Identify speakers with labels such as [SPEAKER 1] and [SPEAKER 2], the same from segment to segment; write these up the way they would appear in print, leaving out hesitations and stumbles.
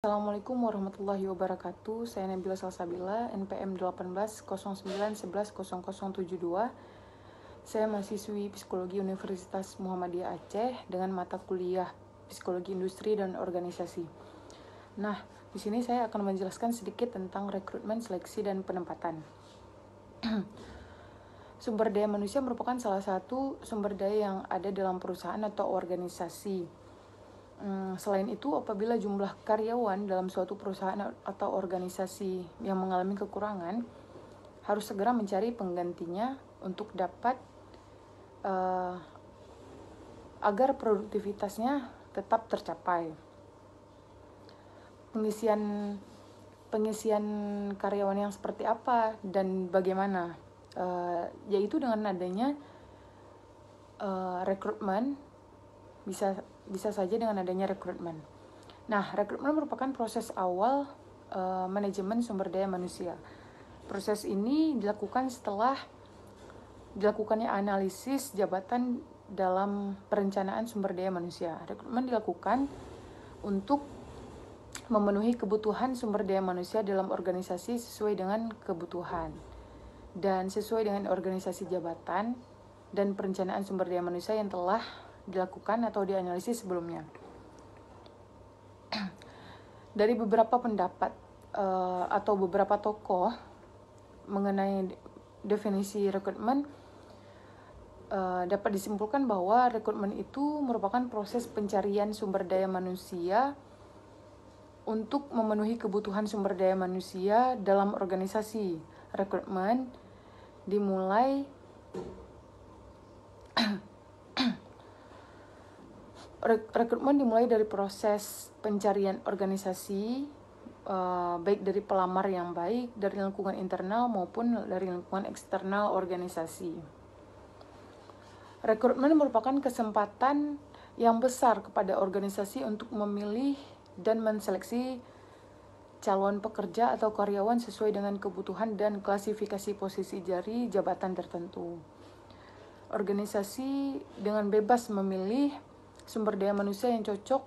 [SPEAKER 1] Assalamualaikum warahmatullahi wabarakatuh. Saya Nabila Salsabila, NPM 1809110072. Saya mahasiswi Psikologi Universitas Muhammadiyah Aceh dengan mata kuliah Psikologi Industri dan Organisasi. Nah, di sini saya akan menjelaskan sedikit tentang rekrutmen, seleksi, dan penempatan. Sumber daya manusia merupakan salah satu sumber daya yang ada dalam perusahaan atau organisasi. Selain itu, apabila jumlah karyawan dalam suatu perusahaan atau organisasi yang mengalami kekurangan, harus segera mencari penggantinya untuk dapat agar produktivitasnya tetap tercapai. Pengisian karyawan yang seperti apa dan bagaimana? Yaitu dengan adanya rekrutmen, bisa saja dengan adanya rekrutmen. Nah, rekrutmen merupakan proses awal manajemen sumber daya manusia. Proses ini dilakukan setelah dilakukannya analisis jabatan dalam perencanaan sumber daya manusia. Rekrutmen dilakukan untuk memenuhi kebutuhan sumber daya manusia dalam organisasi sesuai dengan kebutuhan dan sesuai dengan organisasi jabatan dan perencanaan sumber daya manusia yang telah dilakukan atau dianalisis sebelumnya. Dari beberapa pendapat atau beberapa tokoh mengenai definisi rekrutmen, dapat disimpulkan bahwa rekrutmen itu merupakan proses pencarian sumber daya manusia untuk memenuhi kebutuhan sumber daya manusia dalam organisasi. Rekrutmen dimulai dari proses pencarian organisasi, baik dari pelamar yang baik, dari lingkungan internal maupun dari lingkungan eksternal organisasi. Rekrutmen merupakan kesempatan yang besar kepada organisasi untuk memilih dan menseleksi calon pekerja atau karyawan sesuai dengan kebutuhan dan klasifikasi posisi dari jabatan tertentu. Organisasi dengan bebas memilih sumber daya manusia yang cocok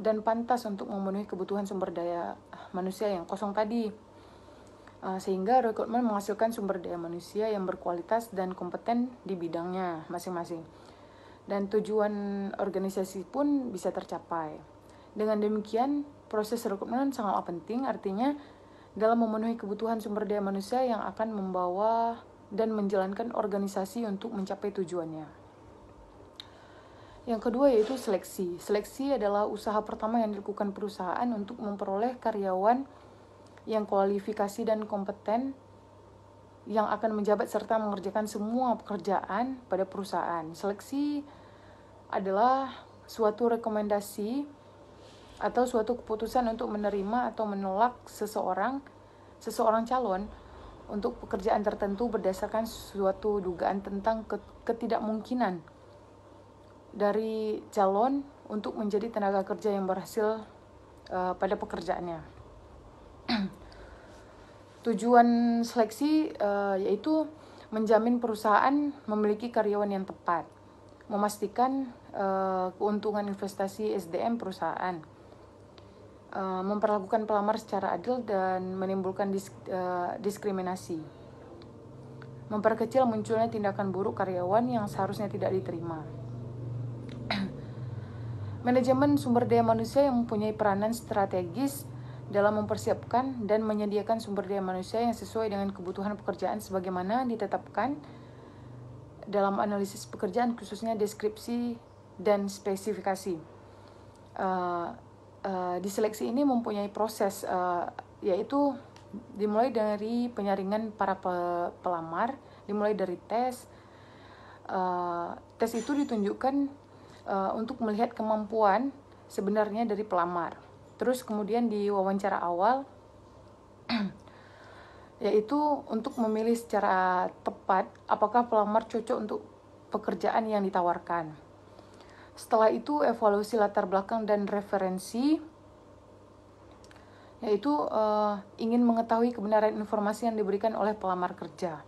[SPEAKER 1] dan pantas untuk memenuhi kebutuhan sumber daya manusia yang kosong tadi, sehingga rekrutmen menghasilkan sumber daya manusia yang berkualitas dan kompeten di bidangnya masing-masing, dan tujuan organisasi pun bisa tercapai. Dengan demikian, proses rekrutmen sangatlah penting, artinya dalam memenuhi kebutuhan sumber daya manusia yang akan membawa dan menjalankan organisasi untuk mencapai tujuannya. Yang kedua yaitu seleksi. Seleksi adalah usaha pertama yang dilakukan perusahaan untuk memperoleh karyawan yang kualifikasi dan kompeten yang akan menjabat serta mengerjakan semua pekerjaan pada perusahaan. Seleksi adalah suatu rekomendasi atau suatu keputusan untuk menerima atau menolak seseorang calon untuk pekerjaan tertentu berdasarkan suatu dugaan tentang ketidakmungkinan dari calon untuk menjadi tenaga kerja yang berhasil pada pekerjaannya. Tujuan seleksi yaitu menjamin perusahaan memiliki karyawan yang tepat, memastikan keuntungan investasi SDM perusahaan, memperlakukan pelamar secara adil dan menimbulkan diskriminasi, memperkecil munculnya tindakan buruk karyawan yang seharusnya tidak diterima. Manajemen sumber daya manusia yang mempunyai peranan strategis dalam mempersiapkan dan menyediakan sumber daya manusia yang sesuai dengan kebutuhan pekerjaan sebagaimana ditetapkan dalam analisis pekerjaan, khususnya deskripsi dan spesifikasi. Di seleksi ini mempunyai proses yaitu dimulai dari penyaringan para pelamar, dimulai dari tes. Tes itu ditunjukkan untuk melihat kemampuan sebenarnya dari pelamar. Terus kemudian di wawancara awal yaitu untuk memilih secara tepat apakah pelamar cocok untuk pekerjaan yang ditawarkan. Setelah itu evaluasi latar belakang dan referensi, yaitu ingin mengetahui kebenaran informasi yang diberikan oleh pelamar kerja.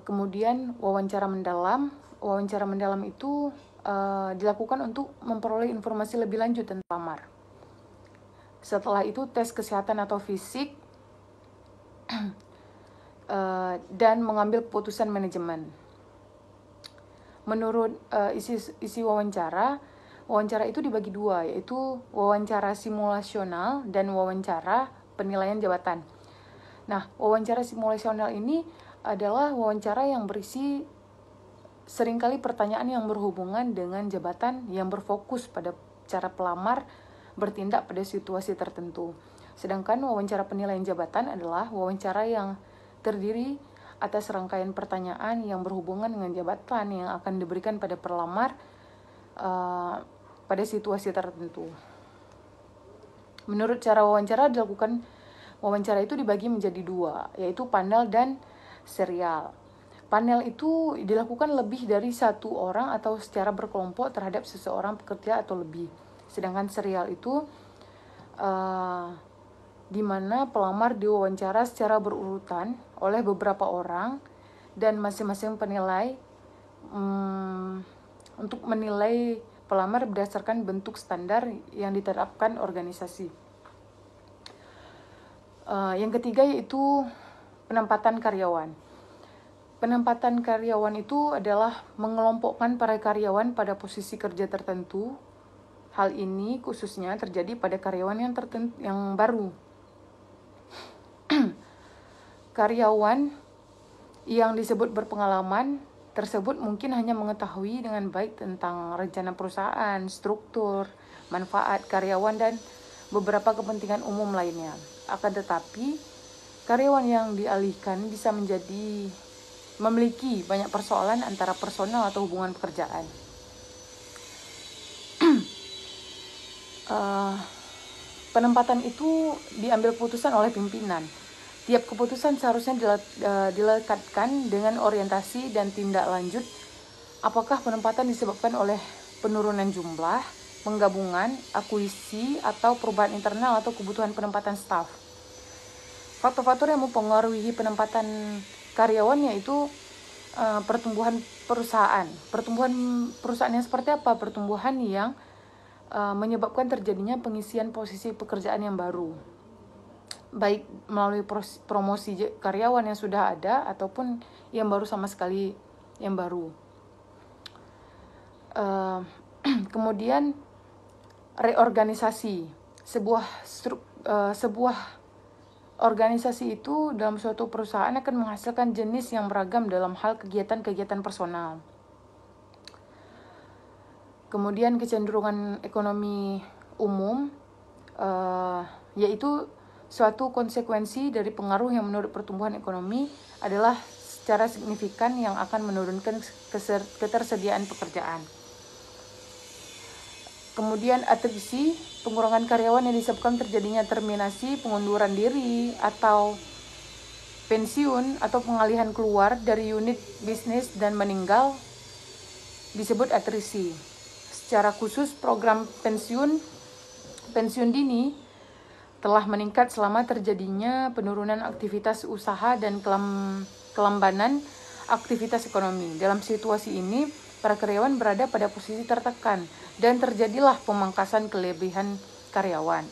[SPEAKER 1] Kemudian wawancara mendalam. Wawancara mendalam itu dilakukan untuk memperoleh informasi lebih lanjut tentang pelamar. Setelah itu tes kesehatan atau fisik, dan mengambil keputusan manajemen. Menurut isi wawancara itu dibagi dua, yaitu wawancara simulasional dan wawancara penilaian jabatan. Nah, wawancara simulasional ini adalah wawancara yang berisi seringkali pertanyaan yang berhubungan dengan jabatan yang berfokus pada cara pelamar bertindak pada situasi tertentu. Sedangkan wawancara penilaian jabatan adalah wawancara yang terdiri atas rangkaian pertanyaan yang berhubungan dengan jabatan yang akan diberikan pada pelamar pada situasi tertentu. Menurut cara wawancara dilakukan, wawancara itu dibagi menjadi dua, yaitu panel dan serial. Panel itu dilakukan lebih dari satu orang atau secara berkelompok terhadap seseorang pekerja atau lebih. Sedangkan serial itu di mana pelamar diwawancara secara berurutan oleh beberapa orang dan masing-masing penilai untuk menilai pelamar berdasarkan bentuk standar yang diterapkan organisasi. Yang ketiga yaitu penempatan karyawan. Penempatan karyawan itu adalah mengelompokkan para karyawan pada posisi kerja tertentu. Hal ini khususnya terjadi pada karyawan yang baru. Karyawan yang disebut berpengalaman tersebut mungkin hanya mengetahui dengan baik tentang rencana perusahaan, struktur, manfaat karyawan, dan beberapa kepentingan umum lainnya. Akan tetapi, karyawan yang dialihkan bisa memiliki banyak persoalan antara personal atau hubungan pekerjaan. Penempatan itu diambil keputusan oleh pimpinan. Tiap keputusan seharusnya dilekatkan dengan orientasi dan tindak lanjut. Apakah penempatan disebabkan oleh penurunan jumlah, penggabungan, akuisisi, atau perubahan internal atau kebutuhan penempatan staf. Faktor-faktor yang mempengaruhi penempatan karyawan yaitu pertumbuhan perusahaan. Pertumbuhan perusahaan yang seperti apa? Pertumbuhan yang menyebabkan terjadinya pengisian posisi pekerjaan yang baru, baik melalui promosi karyawan yang sudah ada ataupun yang baru sama sekali yang baru. Kemudian reorganisasi. Sebuah organisasi itu dalam suatu perusahaan akan menghasilkan jenis yang beragam dalam hal kegiatan-kegiatan personal. Kemudian kecenderungan ekonomi umum, yaitu suatu konsekuensi dari pengaruh yang menurut pertumbuhan ekonomi adalah secara signifikan yang akan menurunkan ketersediaan pekerjaan. Kemudian atrisi, pengurangan karyawan yang disebabkan terjadinya terminasi, pengunduran diri, atau pensiun atau pengalihan keluar dari unit bisnis dan meninggal disebut atrisi. Secara khusus program pensiun dini telah meningkat selama terjadinya penurunan aktivitas usaha dan kelambanan aktivitas ekonomi. Dalam situasi ini, para karyawan berada pada posisi tertekan dan terjadilah pemangkasan kelebihan karyawan.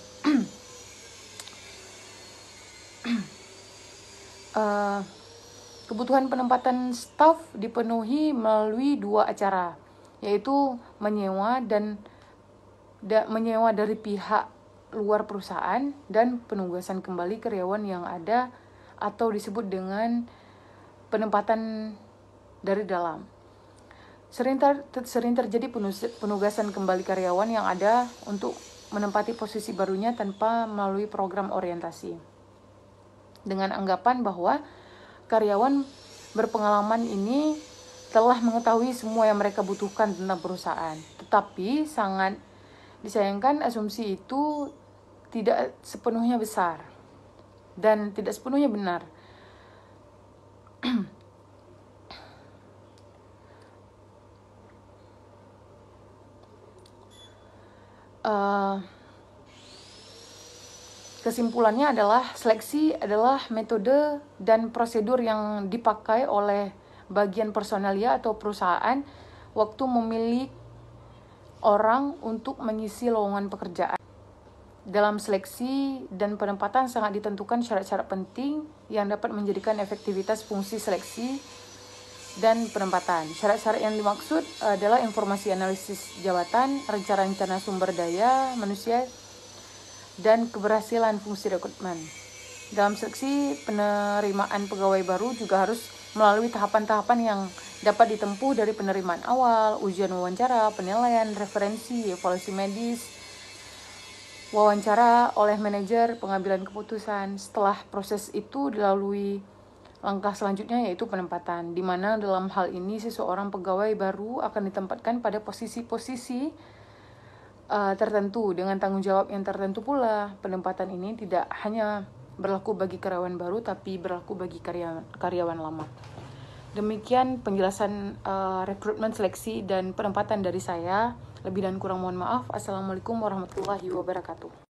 [SPEAKER 1] Kebutuhan penempatan staf dipenuhi melalui dua acara, yaitu menyewa dari pihak luar perusahaan dan penugasan kembali karyawan yang ada atau disebut dengan penempatan dari dalam. Sering terjadi penugasan kembali karyawan yang ada untuk menempati posisi barunya tanpa melalui program orientasi, dengan anggapan bahwa karyawan berpengalaman ini telah mengetahui semua yang mereka butuhkan tentang perusahaan. Tetapi sangat disayangkan asumsi itu tidak sepenuhnya besar dan tidak sepenuhnya benar. Kesimpulannya adalah seleksi adalah metode dan prosedur yang dipakai oleh bagian personalia atau perusahaan waktu memilih orang untuk mengisi lowongan pekerjaan. Dalam seleksi dan penempatan sangat ditentukan syarat-syarat penting yang dapat menjadikan efektivitas fungsi seleksi dan penempatan. Syarat-syarat yang dimaksud adalah informasi analisis jabatan, rencana sumber daya manusia, dan keberhasilan fungsi rekrutmen. Dalam seleksi, penerimaan pegawai baru juga harus melalui tahapan-tahapan yang dapat ditempuh dari penerimaan awal, ujian wawancara, penilaian, referensi, evaluasi medis, wawancara oleh manajer, pengambilan keputusan. Setelah proses itu dilalui langkah selanjutnya yaitu penempatan, di mana dalam hal ini seseorang pegawai baru akan ditempatkan pada posisi-posisi tertentu dengan tanggung jawab yang tertentu pula. Penempatan ini tidak hanya berlaku bagi karyawan baru tapi berlaku bagi karyawan lama. Demikian penjelasan rekrutmen, seleksi, dan penempatan dari saya. Lebih dan kurang mohon maaf. Assalamualaikum warahmatullahi wabarakatuh.